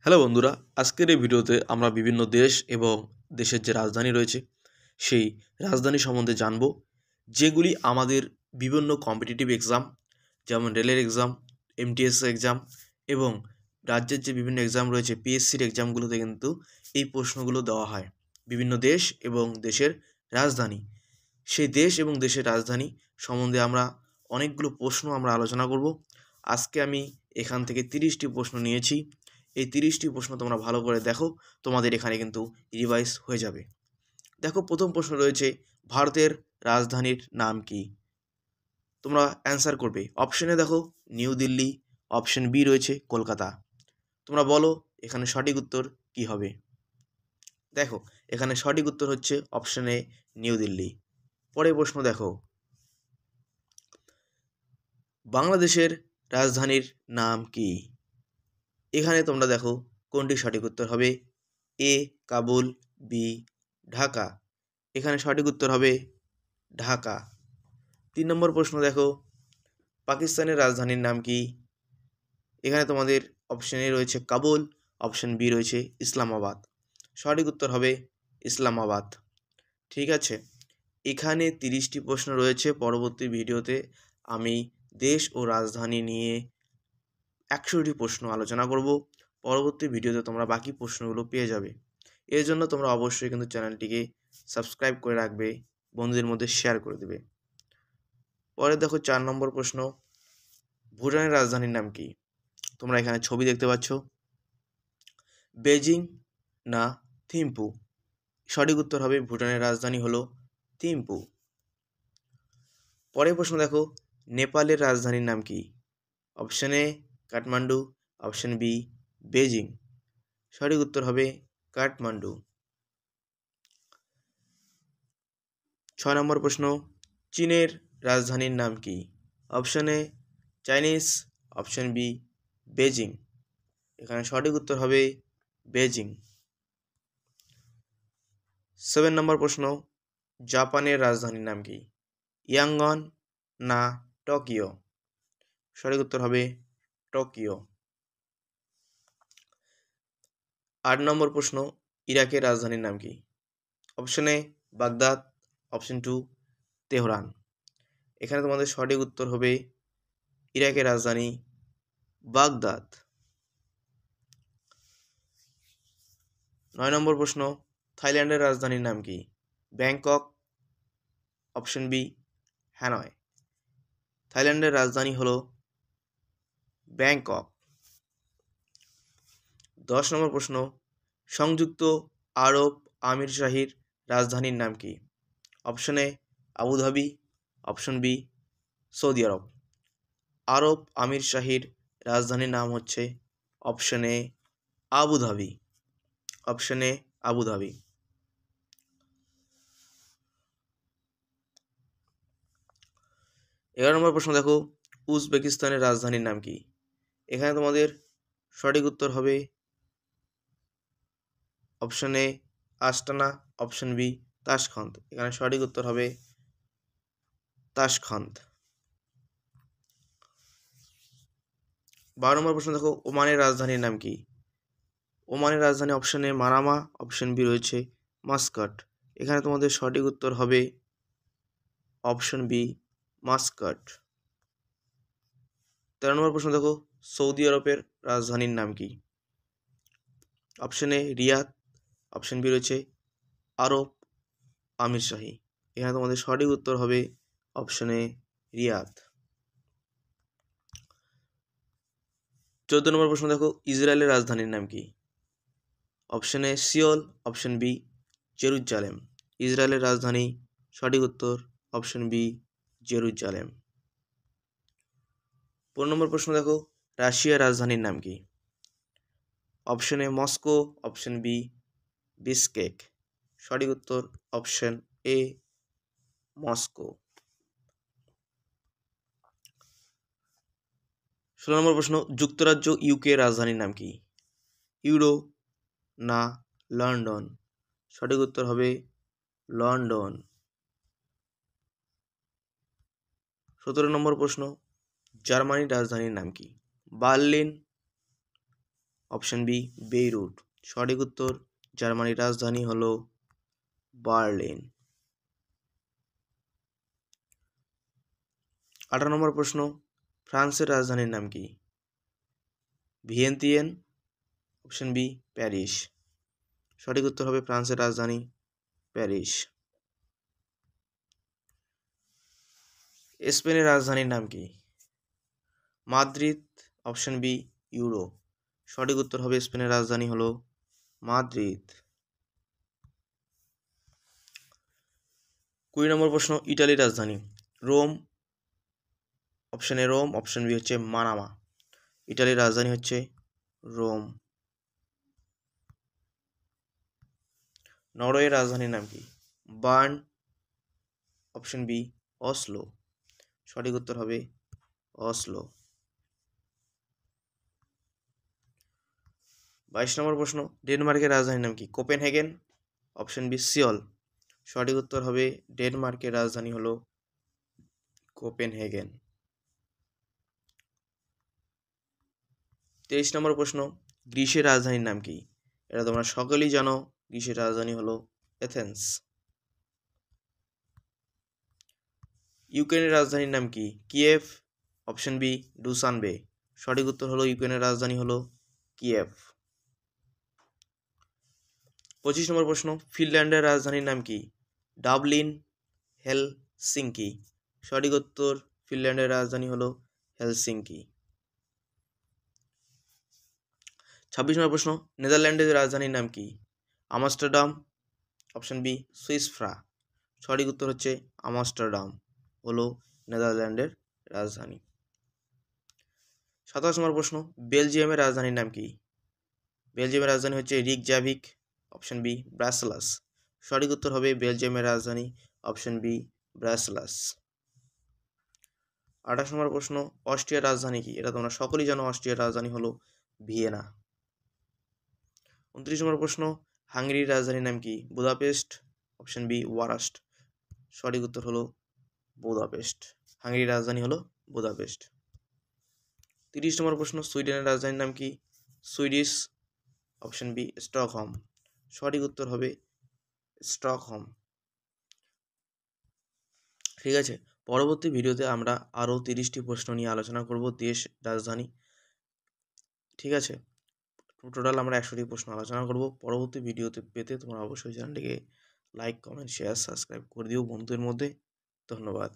Hello বন্ধুরা, আজকের এই ভিডিওতে আমরা বিভিন্ন দেশ এবং দেশের যে রাজধানী রয়েছে সেই রাজধানী সম্বন্ধে জানব, যেগুলি আমাদের বিভিন্ন কম্পিটিটিভ এক্সাম যেমন রেলের এক্সাম, এমটিএস এক্সাম এবং রাজ্যের যে বিভিন্ন এক্সাম রয়েছে পিএসসির এক্সামগুলোতে কিন্তু এই প্রশ্নগুলো দেওয়া হয়। বিভিন্ন দেশ এবং দেশের রাজধানী, সেই দেশ এবং দেশের রাজধানী সম্বন্ধে আমরা অনেকগুলো প্রশ্ন আমরা আলোচনা করব। আজকে আমি এখান থেকে 30টি প্রশ্ন নিয়েছি। এই 30টি প্রশ্ন তোমরা ভালো করে দেখো, তোমাদের এখানে কিন্তু রিভাইজ হয়ে যাবে। দেখো, প্রথম প্রশ্ন রয়েছে, ভারতের রাজধানীর নাম কি? তোমরা অ্যান্সার করবে। অপশনে দেখো নিউ দিল্লি, অপশন বি রয়েছে কলকাতা। তোমরা বলো এখানে সঠিক উত্তর কি হবে। দেখো, এখানে সঠিক উত্তর হচ্ছে অপশন এ নিউ দিল্লি। পরের প্রশ্ন দেখো, বাংলাদেশের রাজধানীর নাম কি? এখানে তোমরা দেখো কোনটি সঠিক উত্তর হবে। এ কাবুল, বি ঢাকা। এখানে সঠিক উত্তর হবে ঢাকা। 3 নম্বর প্রশ্ন দেখো, পাকিস্তানের রাজধানীর নাম কি? এখানে তোমাদের অপশন এ রয়েছে কাবুল, অপশন বি রয়েছে ইসলামাবাদ। সঠিক উত্তর হবে ইসলামাবাদ। ঠিক আছে, এখানে 30টি প্রশ্ন রয়েছে। পরবর্তী ভিডিওতে আমি দেশ ও রাজধানী নিয়ে 100টি প্রশ্ন আলোচনা করব। পরবর্তী ভিডিওতে তোমরা বাকি প্রশ্নগুলো পেয়ে যাবে। এর জন্য তোমরা অবশ্যই কিন্তু চ্যানেলটিকে সাবস্ক্রাইব করে রাখবে, বন্ধুদের মধ্যে শেয়ার করে দেবে। পরে দেখো 4 নম্বর প্রশ্ন, ভুটানের রাজধানীর নাম কি? তোমরা এখানে ছবি দেখতে পাচ্ছ, বেজিং না থিম্পু? সঠিক উত্তর হবে ভুটানের রাজধানী হলো থিম্পু। পরের প্রশ্ন দেখো, নেপালের রাজধানীর নাম কি? Option A Kathmandu, option B Beijing. সঠিক উত্তর হবে কাঠমান্ডু। 6 নম্বর প্রশ্ন, চীনের রাজধানীর নাম কি? Option A Chinese, option B Beijing. এখানে সঠিক উত্তর হবে বেজিং। 7 নম্বর প্রশ্ন, জাপানের রাজধানীর নাম কি? ইয়াঙ্গন না টোকিও? সঠিক উত্তর হবে টোকিও। 8 নম্বর প্রশ্ন, ইরাকের রাজধানীর নাম কি? অপশন এ বাগদাদ, অপশন 2 তেহরান। এখানে তোমাদের সঠিক উত্তর হবে ইরাকের রাজধানী বাগদাদ। 9 নম্বর প্রশ্ন, থাইল্যান্ডের রাজধানীর নাম কি? Bangkok, option B Hanoi. থাইল্যান্ডের রাজধানী হলো ব্যাংকক। 10 নম্বর প্রশ্ন, সংযুক্ত আরব আমিরশাহির রাজধানীর নাম কি? Option A Abu Dhabi, option B Saudi Arab. Arab আমিরশাহির রাজধানীর নাম হচ্ছে option A Abu Dhabi. Option A Abu Dhabi. 11 নম্বর প্রশ্ন দেখো, উজবেকিস্তানের রাজধানীর নাম কি? এখানে তোমাদের সঠিক উত্তর হবে অপশন এ আস্তানা, অপশন বি তাশখন্দ। এখানে সঠিক উত্তর হবে তাশখন্দ। 12 নম্বর প্রশ্ন দেখো, ওমানের রাজধানীর নাম কি? ওমানের রাজধানী option A Manama, option B রয়েছে মাস্কাট। এখানে তোমাদের সঠিক উত্তর হবে অপশন বি মাস্কাট। 13 নম্বর প্রশ্ন দেখো, সৌদি আরবের রাজধানীর নাম কি? Option A Riyadh, option B রয়েছে আরব আমিরশাহী। এখানে তোমাদের সঠিক উত্তর হবে অপশন এ রিয়াদ। 14 নম্বর প্রশ্ন দেখো, ইসরায়েলের রাজধানীর নাম কি? Option A Seoul, option B Jerusalem. ইসরায়েলের রাজধানী সঠিক উত্তর অপশন বি জেরুজালেম। 15 নম্বর প্রশ্ন দেখো, রাশিয়ার রাজধানীর নাম কি? Option A Moscow, option B Bishkek. সঠিক উত্তর অপশন এ মস্কো। 16 নম্বর প্রশ্ন, যুক্তরাজ্য ইউকে রাজধানীর নাম কি? ইউরো না লন্ডন? সঠিক উত্তর হবে লন্ডন। 17 নম্বর প্রশ্ন, জার্মানির রাজধানীর নাম কি? Berlin option B Beirut. সঠিক উত্তর। জার্মানির রাজধানী হলো বার্লিন। 18 নম্বর প্রশ্ন, ফ্রান্সের রাজধানীর নাম কি? ভিয়েন্তিয়েন, অপশন বি প্যারিস। সঠিক উত্তর হবে ফ্রান্সের রাজধানী প্যারিস। স্পেনের রাজধানীর নাম কি? Madrid, option B euro. সঠিক উত্তর হবে স্পেনের রাজধানী হলো মাদ্রিদ। 20 নম্বর প্রশ্ন, ইটালির রাজধানী? Rome, option A Rome, option B হচ্ছে মানামা। ইটালির রাজধানী হচ্ছে রোম। নরওয়ের রাজধানীর নাম কি? Bern, option B Oslo. সঠিক উত্তর হবে অসলো। 22 নম্বর প্রশ্ন, ডেনমার্কের রাজধানীর নাম কি? Copenhagen, option B Seoul. সঠিক উত্তর হবে ডেনমার্কের রাজধানী হলো কোপেনহেগেন। 23 নম্বর প্রশ্ন, গ্রিসের রাজধানীর নাম কি? এটা তোমরা সকলেই জানো, গ্রিসের রাজধানী হলো এথেন্স। ইউক্রেনের রাজধানীর নাম কি? Kiev, option B Dushanbe. সঠিক উত্তর হলো ইউক্রেনের রাজধানী হলো কিয়েভ। 25 নম্বর প্রশ্ন, ফিনল্যান্ডের রাজধানীর নাম কি? Dublin, Helsinki. সঠিক উত্তর, ফিনল্যান্ডের রাজধানী হলো হেলসিঙ্কি। 26 নম্বর প্রশ্ন, নেদারল্যান্ডের রাজধানীর নাম কি? আমস্টারডাম, অপশন বি সুইসফ্রা। সঠিক উত্তর হচ্ছে আমস্টারডাম হলো নেদারল্যান্ডের রাজধানী। 27 নম্বর প্রশ্ন, বেলজিয়ামের রাজধানীর নাম কি? বেলজিয়ামের রাজধানী হচ্ছে রিকজাভিক, অপশন বি ব্রাসেলাস। সঠিক উত্তর হবে বেলজিয়ামের রাজধানী অপশন বি ব্রাসেলাস। 28 নম্বর প্রশ্ন, অস্ট্রিয়ার রাজধানী কি? এটা তোমরা সকলেই জানো, অস্ট্রিয়ার রাজধানী হলো ভিয়েনা। 29 নম্বর প্রশ্ন, হাঙ্গেরির রাজধানীর নাম কি? বুদাপেস্ট, অপশন বি ওয়ারাস্ট। সঠিক উত্তর হলো বুদাপেস্ট। হাঙ্গেরির রাজধানী হলো বুদাপেস্ট। 30 নম্বর প্রশ্ন, সুইডেনের রাজধানীর নাম কি? Swedish, option B Stockholm. সঠিক উত্তর হবে স্টকহোম। ঠিক আছে, পরবর্তী ভিডিওতে আমরা আরও 30টি প্রশ্ন নিয়ে আলোচনা করব দেশ রাজধানী। ঠিক আছে, টোটাল আমরা 100টি প্রশ্ন আলোচনা করব। পরবর্তী ভিডিওতে পেতে তোমরা অবশ্যই চ্যানেলটিকে লাইক, কমেন্ট, শেয়ার, সাবস্ক্রাইব করে দিও বন্ধুদের মধ্যে। ধন্যবাদ।